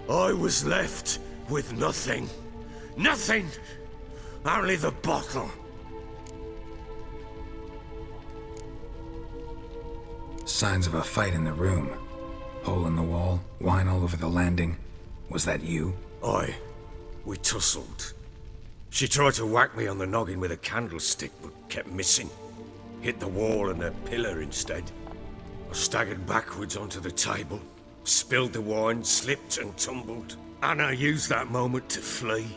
I was left with nothing. Nothing! Only the bottle. Signs of a fight in the room. Hole in the wall, wine all over the landing. Was that you? Aye. We tussled. She tried to whack me on the noggin with a candlestick, but kept missing. Hit the wall and a pillar instead. I staggered backwards onto the table, spilled the wine, slipped and tumbled. Anna used that moment to flee.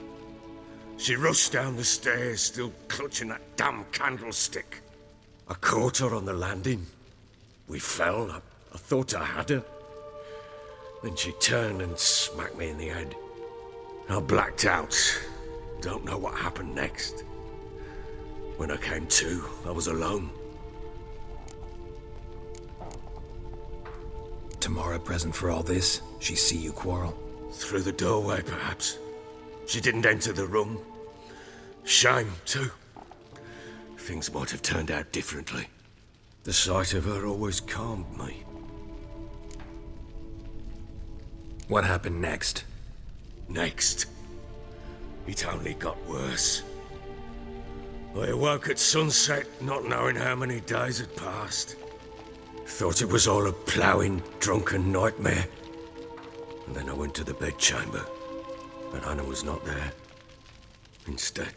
She rushed down the stairs, still clutching that damn candlestick. I caught her on the landing. We fell. I thought I had her. Then she turned and smacked me in the head. I blacked out. Don't know what happened next. When I came to, I was alone. Tamara present for all this? She see you quarrel? Through the doorway, perhaps. She didn't enter the room. Shame, too. Things might have turned out differently. The sight of her always calmed me. What happened next? Next? It only got worse. I awoke at sunset, not knowing how many days had passed. Thought it was all a ploughing, drunken nightmare. And then I went to the bedchamber, and Anna was not there. Instead,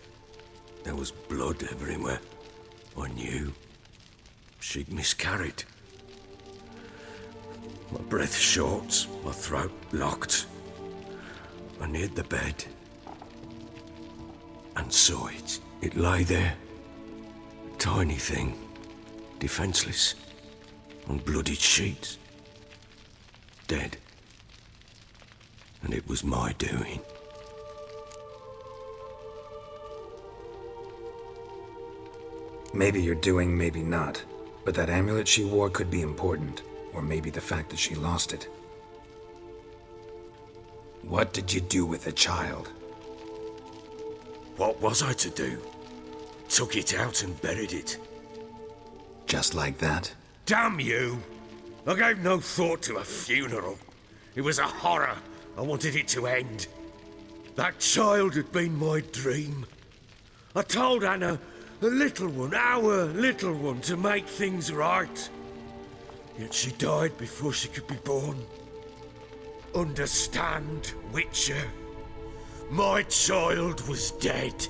there was blood everywhere. I knew she'd miscarried. My breath short, my throat locked. I neared the bed and saw it. It lay there, a tiny thing, defenseless, on bloodied sheets, dead. And it was my doing. Maybe you're doing, maybe not. But that amulet she wore could be important. Or maybe the fact that she lost it. What did you do with the child? What was I to do? Took it out and buried it. Just like that? Damn you! I gave no thought to a funeral. It was a horror. I wanted it to end. That child had been my dream. I told Anna, the little one, our little one, to make things right. Yet she died before she could be born. Understand, Witcher? My child was dead.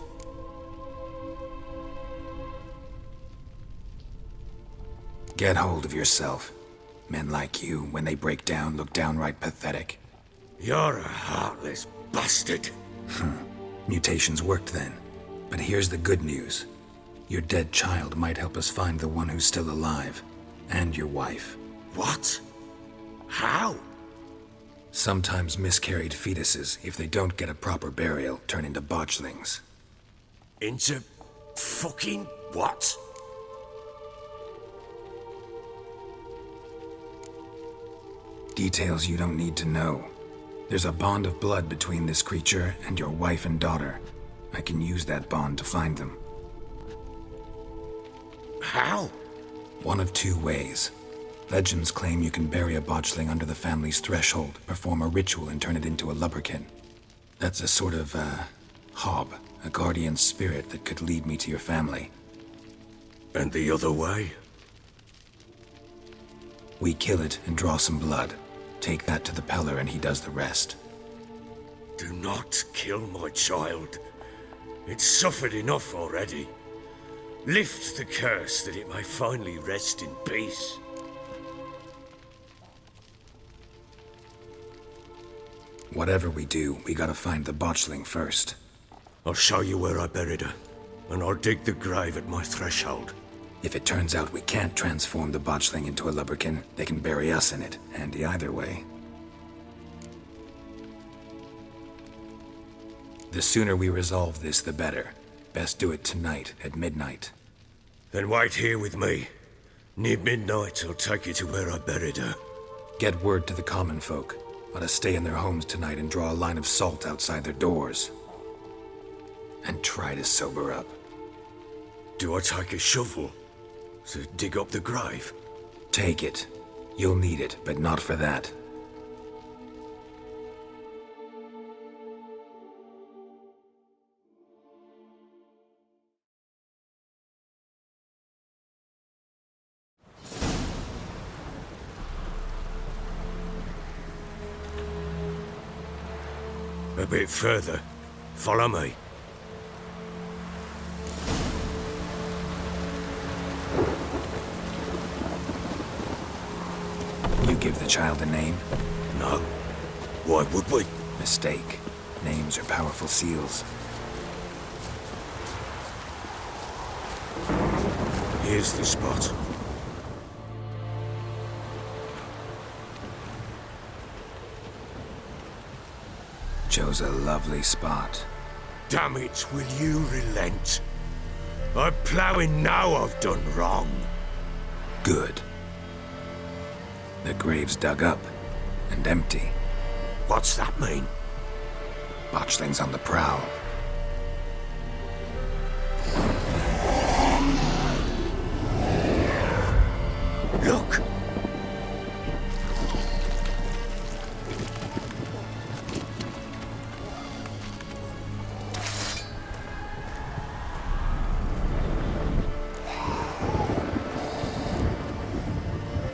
Get hold of yourself. Men like you, when they break down, look downright pathetic. You're a heartless bastard. Mutations worked then. But here's the good news. Your dead child might help us find the one who's still alive. And your wife. What? How? Sometimes miscarried fetuses, if they don't get a proper burial, turn into botchlings. Into fucking what? Details you don't need to know. There's a bond of blood between this creature and your wife and daughter. I can use that bond to find them. How? One of two ways. Legends claim you can bury a botchling under the family's threshold, perform a ritual and turn it into a lubberkin. That's a sort of, hob, a guardian spirit that could lead me to your family. And the other way? We kill it and draw some blood. Take that to the Peller and he does the rest. Do not kill my child. It's suffered enough already. Lift the curse that it may finally rest in peace. Whatever we do, we gotta find the botchling first. I'll show you where I buried her, and I'll dig the grave at my threshold. If it turns out we can't transform the botchling into a lubberkin, they can bury us in it, handy either way. The sooner we resolve this, the better. Best do it tonight, at midnight. Then wait here with me. Near midnight, I'll take you to where I buried her. Get word to the common folk. Let us stay in their homes tonight and draw a line of salt outside their doors. And try to sober up. Do I take a shovel to dig up the grave? Take it. You'll need it, but not for that. A bit further. Follow me. You give the child a name? No. Why would we? Mistake. Names are powerful seals. Here's the spot. Chose a lovely spot. Damn it, will you relent? I'm ploughing now I've done wrong. Good. The grave's dug up and empty. What's that mean? Botchling's on the prowl. Look!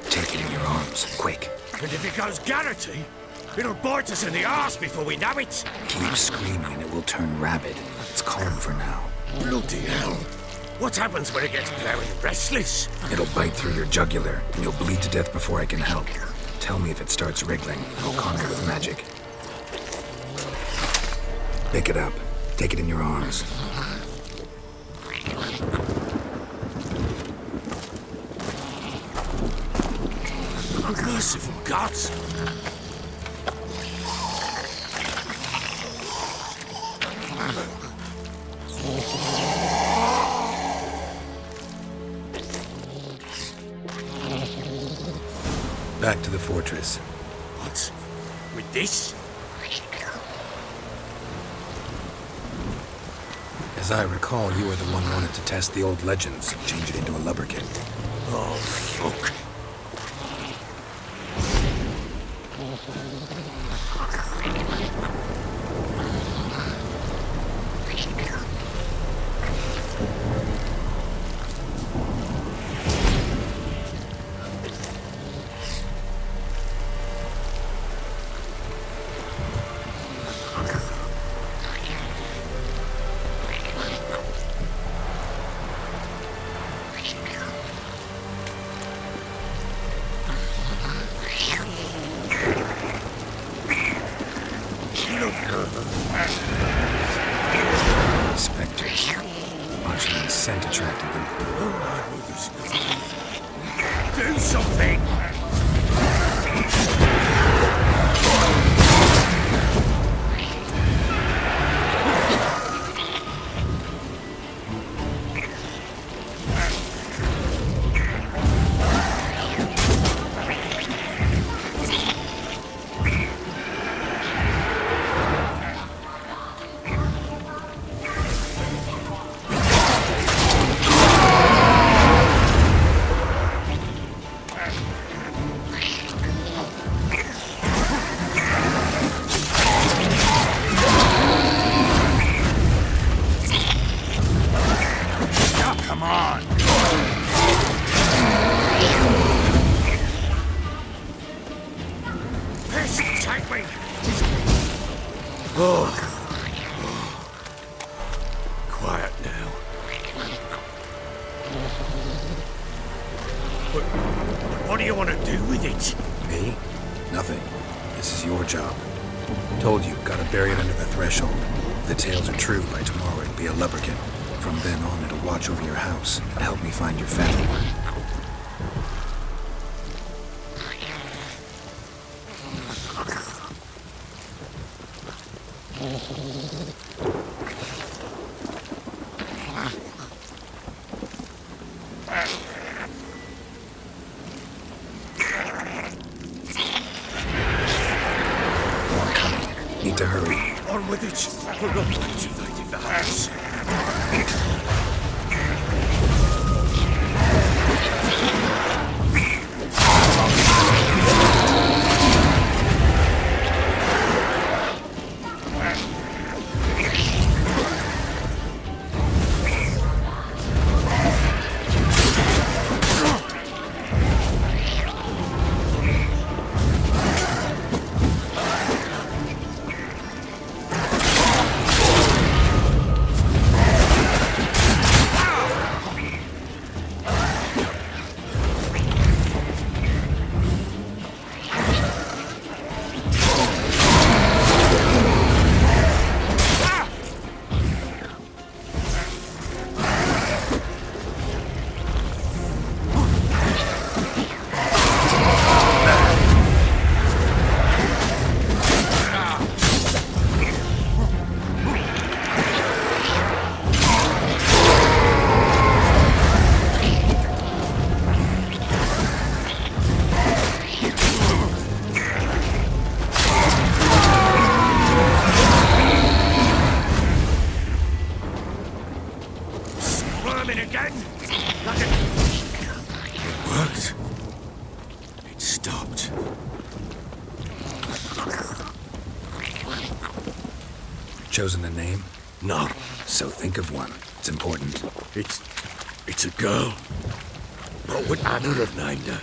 Take it in your arms, quick. And if it goes Garrity, it'll bite us in the arse before we know it. Keep screaming and it will turn rabid. It's calm for now. Bloody hell. What happens when it gets plowing restless? It'll bite through your jugular, and you'll bleed to death before I can help. Tell me if it starts wriggling. I'll calm it with magic. Pick it up. Take it in your arms. Merciful gods! Back to the fortress. What? With this? As I recall, you were the one wanted to test the old legends, change it into a lubberkin. Oh, fuck. Spectres. Botchling's scent attracted them. Do something! Come on! Piss, take me! Oh. Quiet now. But what do you want to do with it? Me? Nothing. This is your job. Told you, gotta bury it under the threshold. If the tales are true, by tomorrow it'll be a lubberkin. From then on, it'll watch over your house and help me find your family. More coming. Need to hurry. On with it. We're not activated the house. chosen a name? No, So think of one. It's important. it's a girl. What would Anna have named her?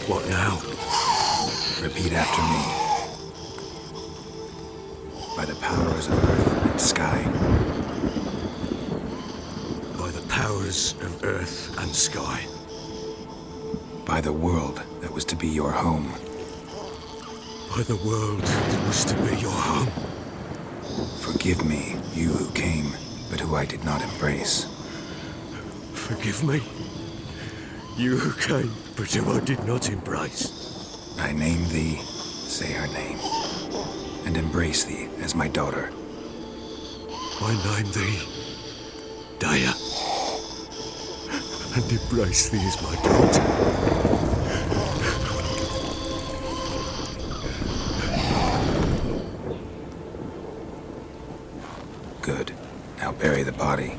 What now? Repeat after me. By the powers of earth and sky. By the powers of earth and sky. By the world that was to be your home. By the world that was to be your home. Forgive me, you who came, but who I did not embrace. Forgive me. You who came, but who I did not embrace. I name thee, say her name, and embrace thee as my daughter. I name thee Daya, and embrace thee as my daughter. Good. Now bury the body.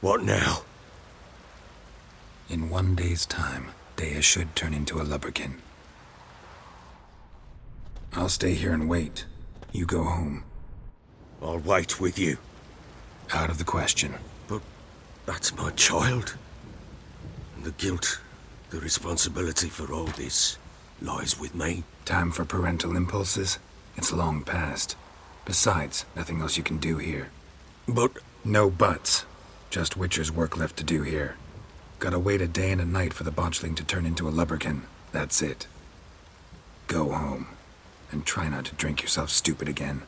What now? In 1 day's time, Daya should turn into a lubberkin. I'll stay here and wait. You go home. I'll wait with you. Out of the question. But that's my child. And the guilt, the responsibility for all this lies with me. Time for parental impulses? It's long past. Besides, nothing else you can do here. But No buts. Just Witcher's work left to do here. Gotta wait a day and a night for the botchling to turn into a lubberkin. That's it. Go home. And try not to drink yourself stupid again.